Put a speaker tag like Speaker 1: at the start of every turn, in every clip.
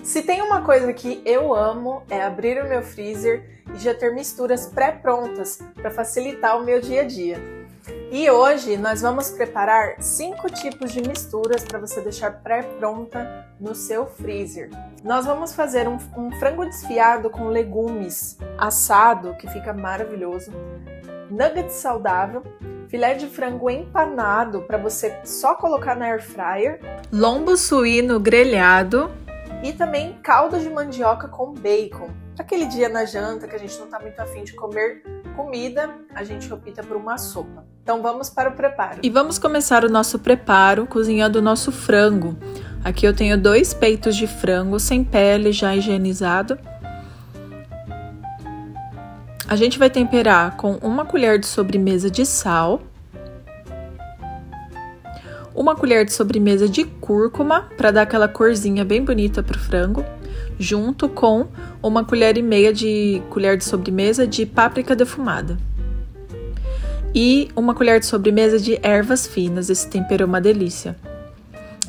Speaker 1: Se tem uma coisa que eu amo é abrir o meu freezer e já ter misturas pré-prontas para facilitar o meu dia a dia. E hoje nós vamos preparar 5 tipos de misturas para você deixar pré-pronta no seu freezer. Nós vamos fazer um frango desfiado com legumes assado, que fica maravilhoso, nuggets saudável, filé de frango empanado para você só colocar na air fryer,
Speaker 2: lombo suíno grelhado
Speaker 1: e também caldo de mandioca com bacon. Para aquele dia na janta que a gente não está muito afim de comer comida, a gente opta por uma sopa. Então vamos para o preparo.
Speaker 2: E vamos começar o nosso preparo cozinhando o nosso frango. Aqui eu tenho 2 peitos de frango sem pele, já higienizado. A gente vai temperar com 1 colher de sobremesa de sal, 1 colher de sobremesa de cúrcuma, para dar aquela corzinha bem bonita pro frango, junto com 1 colher e meia de sobremesa de páprica defumada. E 1 colher de sobremesa de ervas finas, esse tempero é uma delícia.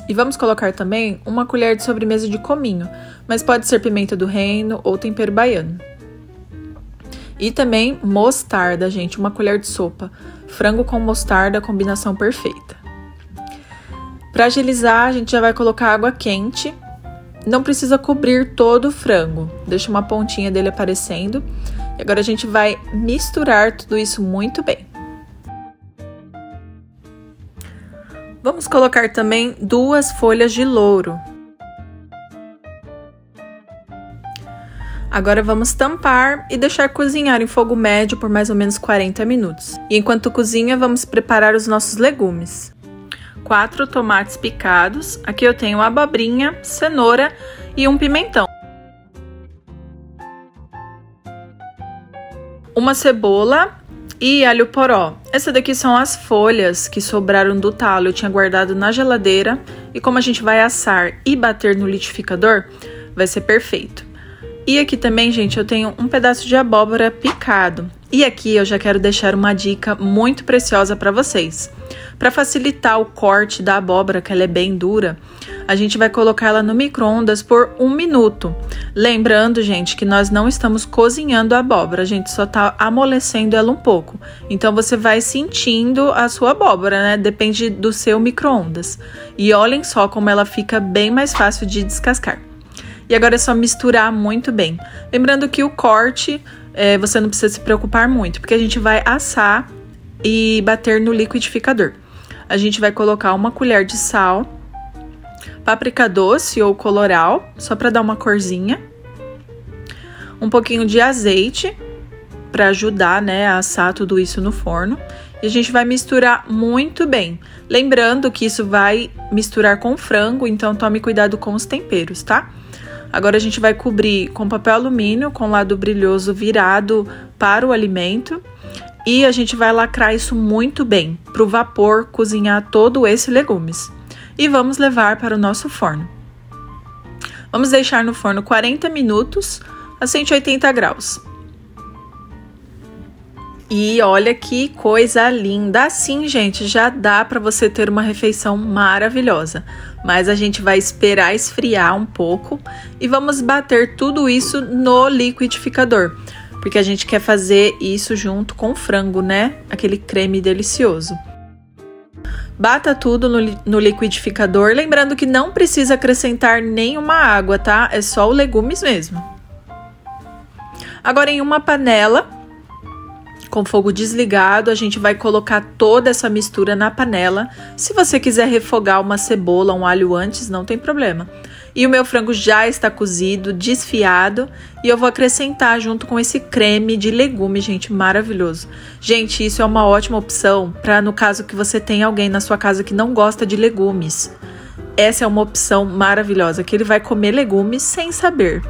Speaker 2: E vamos colocar também 1 colher de sobremesa de cominho, mas pode ser pimenta do reino ou tempero baiano. E também mostarda, gente, 1 colher de sopa. Frango com mostarda, combinação perfeita. Para agilizar, a gente já vai colocar água quente. Não precisa cobrir todo o frango, deixa uma pontinha dele aparecendo. E agora a gente vai misturar tudo isso muito bem. Vamos colocar também 2 folhas de louro. Agora vamos tampar e deixar cozinhar em fogo médio por mais ou menos 40 minutos. E enquanto cozinha, vamos preparar os nossos legumes. 4 tomates picados, aqui eu tenho abobrinha, cenoura e um pimentão. 1 cebola e alho poró. Essa daqui são as folhas que sobraram do talo, eu tinha guardado na geladeira. E como a gente vai assar e bater no liquidificador, vai ser perfeito. E aqui também, gente, eu tenho um pedaço de abóbora picado. E aqui eu já quero deixar uma dica muito preciosa para vocês. Para facilitar o corte da abóbora, que ela é bem dura, a gente vai colocar ela no micro-ondas por 1 minuto. Lembrando, gente, que nós não estamos cozinhando a abóbora, a gente só tá amolecendo ela um pouco. Então você vai sentindo a sua abóbora, né? Depende do seu micro-ondas. E olhem só como ela fica bem mais fácil de descascar. E agora é só misturar muito bem. Lembrando que o corte, você não precisa se preocupar muito, porque a gente vai assar e bater no liquidificador. A gente vai colocar 1 colher de sal, páprica doce ou coloral, só para dar uma corzinha. Um pouquinho de azeite, para ajudar, né, a assar tudo isso no forno. E a gente vai misturar muito bem. Lembrando que isso vai misturar com frango, então tome cuidado com os temperos, tá? Agora a gente vai cobrir com papel alumínio, com lado brilhoso virado para o alimento. E a gente vai lacrar isso muito bem, para o vapor cozinhar todo esse legumes. E vamos levar para o nosso forno. Vamos deixar no forno 40 minutos a 180 graus. E olha que coisa linda! Assim, gente, já dá para você ter uma refeição maravilhosa. Mas a gente vai esperar esfriar um pouco e vamos bater tudo isso no liquidificador. Porque a gente quer fazer isso junto com o frango, né? Aquele creme delicioso. Bata tudo no liquidificador, lembrando que não precisa acrescentar nenhuma água, tá? É só o legumes mesmo. Agora, em uma panela, com fogo desligado, a gente vai colocar toda essa mistura na panela. Se você quiser refogar uma cebola, um alho antes, não tem problema. E o meu frango já está cozido, desfiado, e eu vou acrescentar junto com esse creme de legume, gente, maravilhoso. Gente, isso é uma ótima opção para no caso que você tenha alguém na sua casa que não gosta de legumes. Essa é uma opção maravilhosa, que ele vai comer legumes sem saber.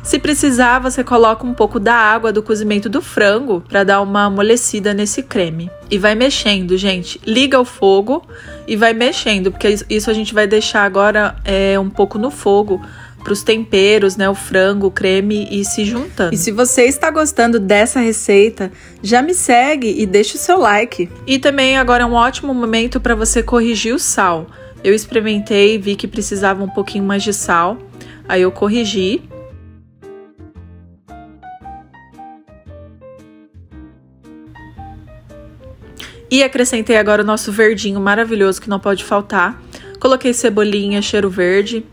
Speaker 2: Se precisar, você coloca um pouco da água do cozimento do frango para dar uma amolecida nesse creme. E vai mexendo, gente. Liga o fogo e vai mexendo, porque isso a gente vai deixar agora um pouco no fogo para os temperos, né? O frango, o creme e se juntando. E se você está gostando dessa receita, já me segue e deixa o seu like. E também agora é um ótimo momento para você corrigir o sal. Eu experimentei e vi que precisava um pouquinho mais de sal. Aí eu corrigi. E acrescentei agora o nosso verdinho maravilhoso que não pode faltar. Coloquei cebolinha, cheiro verde.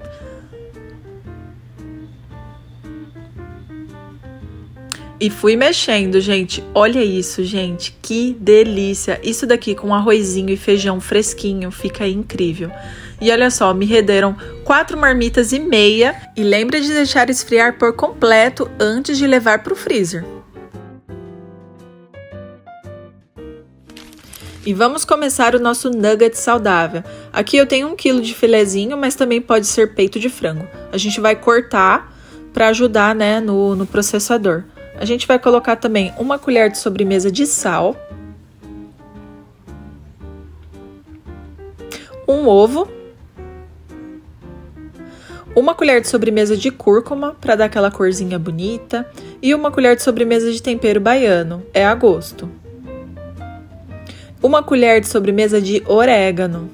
Speaker 2: E fui mexendo, gente. Olha isso, gente. Que delícia. Isso daqui com arrozinho e feijão fresquinho fica incrível. E olha só, me renderam 4 marmitas e meia. E lembre de deixar esfriar por completo antes de levar para o freezer. E vamos começar o nosso nugget saudável. Aqui eu tenho 1 kg de filezinho, mas também pode ser peito de frango. A gente vai cortar para ajudar, né, no processador. A gente vai colocar também 1 colher de sobremesa de sal. 1 ovo. 1 colher de sobremesa de cúrcuma, para dar aquela corzinha bonita. E 1 colher de sobremesa de tempero baiano, é a gosto. 1 colher de sobremesa de orégano.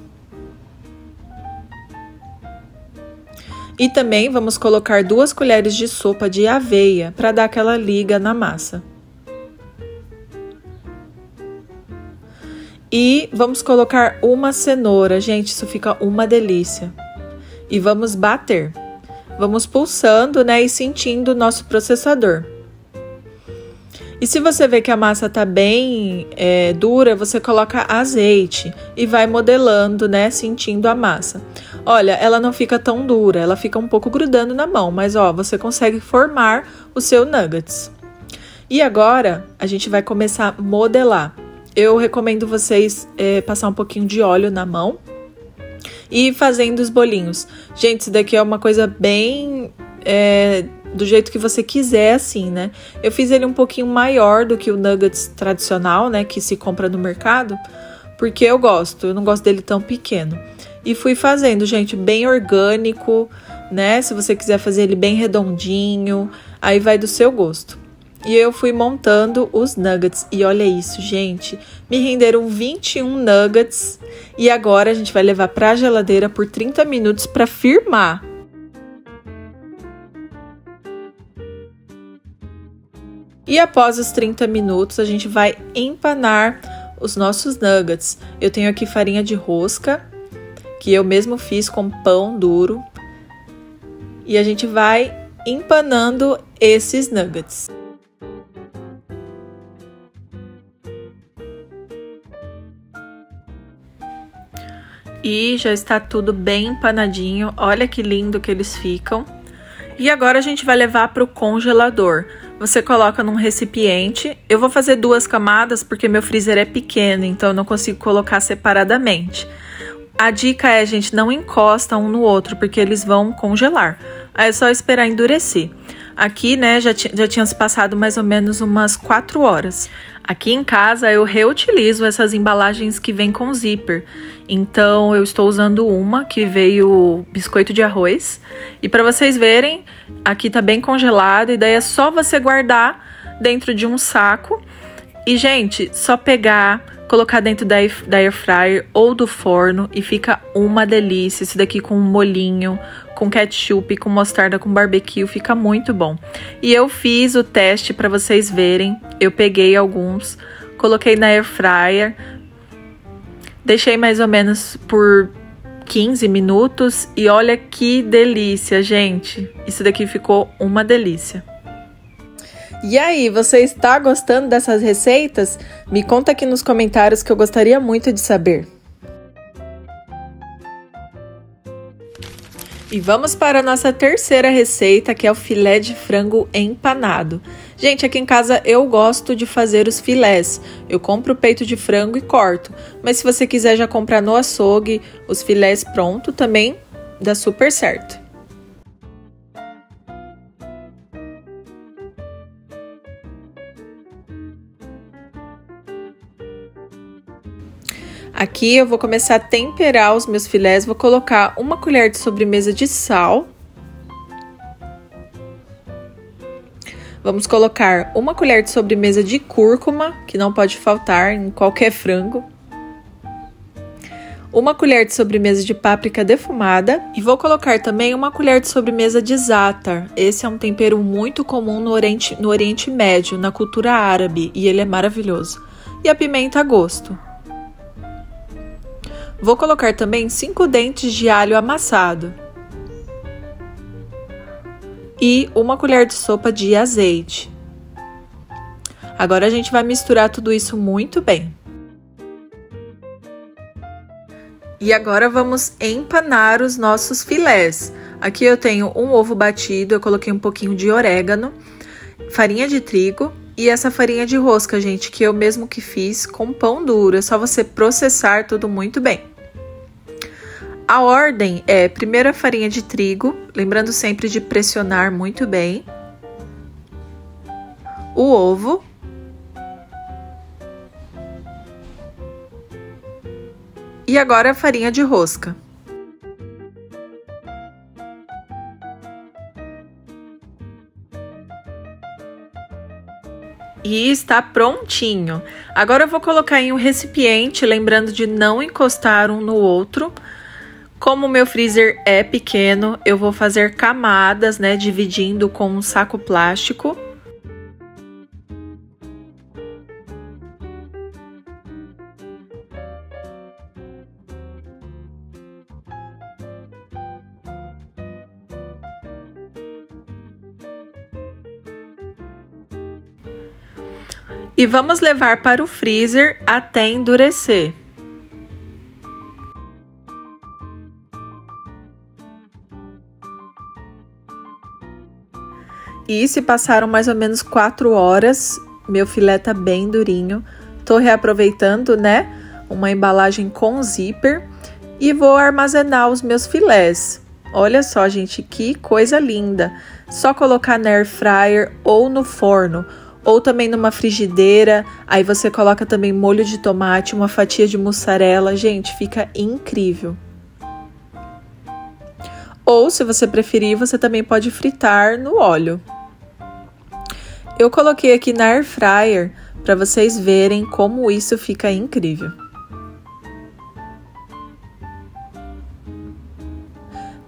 Speaker 2: E também vamos colocar 2 colheres de sopa de aveia para dar aquela liga na massa. E vamos colocar 1 cenoura, gente, isso fica uma delícia. E vamos bater. Vamos pulsando, né, e sentindo o nosso processador. E se você vê que a massa tá bem dura, você coloca azeite e vai modelando, né, sentindo a massa. Olha, ela não fica tão dura, ela fica um pouco grudando na mão, mas ó, você consegue formar o seu nuggets. E agora, a gente vai começar a modelar. Eu recomendo vocês passar um pouquinho de óleo na mão e ir fazendo os bolinhos. Gente, isso daqui é uma coisa bem... do jeito que você quiser, assim, né? Eu fiz ele um pouquinho maior do que o nuggets tradicional, né? Que se compra no mercado, porque eu não gosto dele tão pequeno. E fui fazendo, gente, bem orgânico, né? Se você quiser fazer ele bem redondinho, aí vai do seu gosto. E eu fui montando os nuggets. E olha isso, gente. Me renderam 21 nuggets. E agora a gente vai levar pra geladeira por 30 minutos para firmar. E após os 30 minutos, a gente vai empanar os nossos nuggets. Eu tenho aqui farinha de rosca, que eu mesmo fiz com pão duro. E a gente vai empanando esses nuggets. E já está tudo bem empanadinho. Olha que lindo que eles ficam. E agora a gente vai levar para o congelador. Você coloca num recipiente. Eu vou fazer 2 camadas porque meu freezer é pequeno, então eu não consigo colocar separadamente. A dica é, gente, não encosta um no outro, porque eles vão congelar. Aí é só esperar endurecer. Aqui, né, já tinha se passado mais ou menos umas 4 horas. Aqui em casa eu reutilizo essas embalagens que vêm com zíper. Então eu estou usando uma que veio biscoito de arroz. E para vocês verem, aqui tá bem congelado e daí é só você guardar dentro de um saco. E gente, só pegar, colocar dentro da air fryer ou do forno e fica uma delícia. Esse daqui com um molhinho, com ketchup, com mostarda, com barbecue, fica muito bom. E eu fiz o teste para vocês verem. Eu peguei alguns, coloquei na air fryer, deixei mais ou menos por 15 minutos e olha que delícia, gente. Isso daqui ficou uma delícia. E aí, você está gostando dessas receitas? Me conta aqui nos comentários que eu gostaria muito de saber. E vamos para a nossa terceira receita, que é o filé de frango empanado. Gente, aqui em casa eu gosto de fazer os filés. Eu compro o peito de frango e corto. Mas se você quiser já comprar no açougue os filés pronto, também dá super certo. Aqui eu vou começar a temperar os meus filés, vou colocar 1 colher de sobremesa de sal. Vamos colocar 1 colher de sobremesa de cúrcuma, que não pode faltar em qualquer frango. uma colher de sobremesa de páprica defumada e vou colocar também uma colher de sobremesa de za'atar. Esse é um tempero muito comum no Oriente Médio, na cultura árabe, e ele é maravilhoso. E a pimenta a gosto. Vou colocar também 5 dentes de alho amassado e uma colher de sopa de azeite. Agora a gente vai misturar tudo isso muito bem. E agora vamos empanar os nossos filés. Aqui eu tenho um ovo batido, eu coloquei um pouquinho de orégano, farinha de trigo e essa farinha de rosca, gente, que eu mesmo que fiz com pão duro. É só você processar tudo muito bem. A ordem é primeiro a farinha de trigo, lembrando sempre de pressionar muito bem. O ovo. E agora a farinha de rosca. E está prontinho. Agora eu vou colocar em um recipiente, lembrando de não encostar um no outro. Como o meu freezer é pequeno, eu vou fazer camadas, né, dividindo com um saco plástico. E vamos levar para o freezer até endurecer. E se passaram mais ou menos 4 horas, meu filé tá bem durinho. Tô reaproveitando, né, uma embalagem com zíper e vou armazenar os meus filés. Olha só, gente, que coisa linda! Só colocar na air fryer ou no forno, ou também numa frigideira. Aí você coloca também molho de tomate, uma fatia de mussarela. Gente, fica incrível. Ou, se você preferir, você também pode fritar no óleo. Eu coloquei aqui na air fryer para vocês verem como isso fica incrível.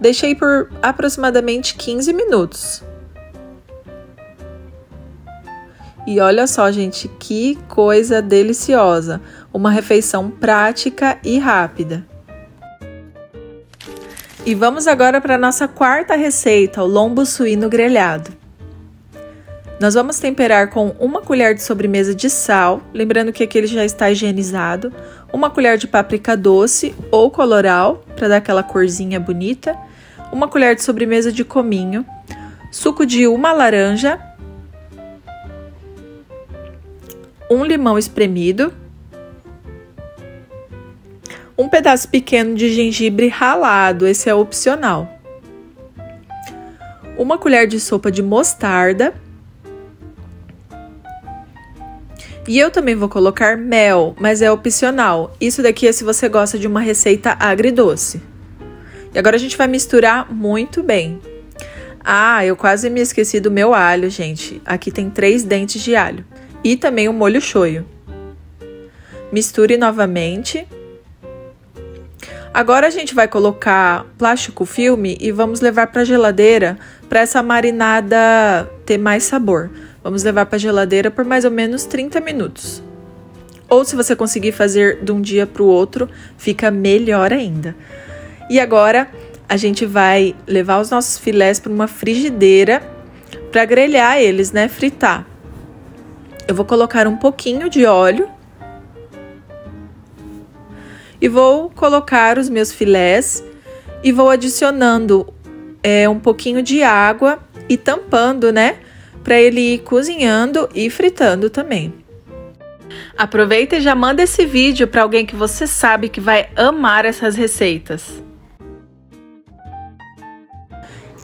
Speaker 2: Deixei por aproximadamente 15 minutos. E olha só, gente, que coisa deliciosa! Uma refeição prática e rápida. E vamos agora para a nossa quarta receita, o lombo suíno grelhado. Nós vamos temperar com uma colher de sobremesa de sal, lembrando que aquele já está higienizado, uma colher de páprica doce ou coloral, para dar aquela corzinha bonita, uma colher de sobremesa de cominho, suco de uma laranja, um limão espremido, um pedaço pequeno de gengibre ralado, esse é opcional, uma colher de sopa de mostarda, e eu também vou colocar mel, mas é opcional. Isso daqui é se você gosta de uma receita agridoce. E agora a gente vai misturar muito bem. Ah, eu quase me esqueci do meu alho, gente. Aqui tem 3 dentes de alho. E também o molho shoyu. Misture novamente. Agora a gente vai colocar plástico filme e vamos levar para a geladeira para essa marinada ter mais sabor. Vamos levar para a geladeira por mais ou menos 30 minutos. Ou se você conseguir fazer de um dia para o outro, fica melhor ainda. E agora a gente vai levar os nossos filés para uma frigideira para grelhar eles, né? Fritar. Eu vou colocar um pouquinho de óleo e vou colocar os meus filés e vou adicionando um pouquinho de água e tampando, né? Para ele ir cozinhando e fritando também. Aproveita e já manda esse vídeo para alguém que você sabe que vai amar essas receitas.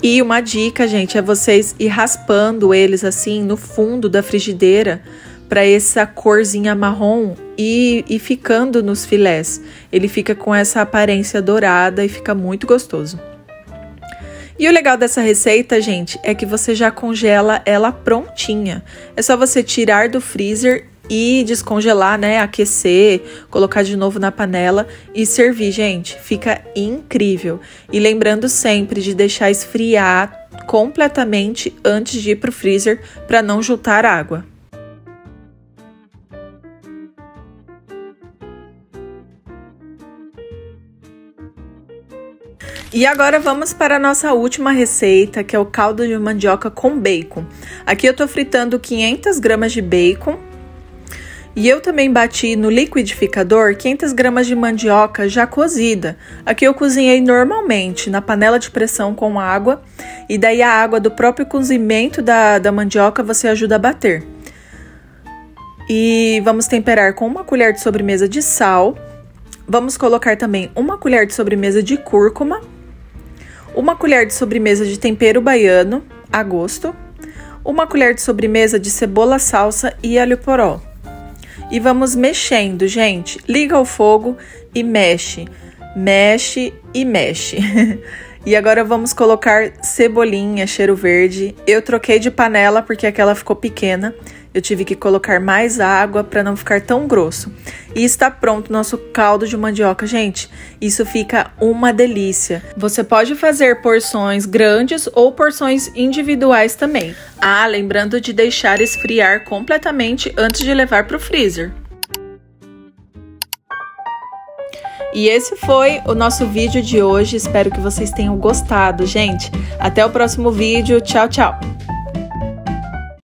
Speaker 2: E uma dica, gente, é vocês ir raspando eles assim no fundo da frigideira para essa corzinha marrom e ficando nos filés. Ele fica com essa aparência dourada e fica muito gostoso. E o legal dessa receita, gente, é que você já congela ela prontinha. É só você tirar do freezer e descongelar, né, aquecer, colocar de novo na panela e servir, gente. Fica incrível. E lembrando sempre de deixar esfriar completamente antes de ir pro freezer para não juntar água. E agora vamos para a nossa última receita, que é o caldo de mandioca com bacon. Aqui eu tô fritando 500 gramas de bacon. E eu também bati no liquidificador 500 gramas de mandioca já cozida. Aqui eu cozinhei normalmente, na panela de pressão com água. E daí a água do próprio cozimento da mandioca você ajuda a bater. E vamos temperar com 1 colher de sobremesa de sal. Vamos colocar também 1 colher de sobremesa de cúrcuma. 1 colher de sobremesa de tempero baiano, a gosto. 1 colher de sobremesa de cebola salsa e alho poró. E vamos mexendo, gente. Liga o fogo e mexe. Mexe e mexe. E agora vamos colocar cebolinha, cheiro verde. Eu troquei de panela porque aquela ficou pequena. Eu tive que colocar mais água para não ficar tão grosso. E está pronto o nosso caldo de mandioca, gente. Isso fica uma delícia. Você pode fazer porções grandes ou porções individuais também. Ah, lembrando de deixar esfriar completamente antes de levar para o freezer. E esse foi o nosso vídeo de hoje. Espero que vocês tenham gostado, gente. Até o próximo vídeo. Tchau, tchau!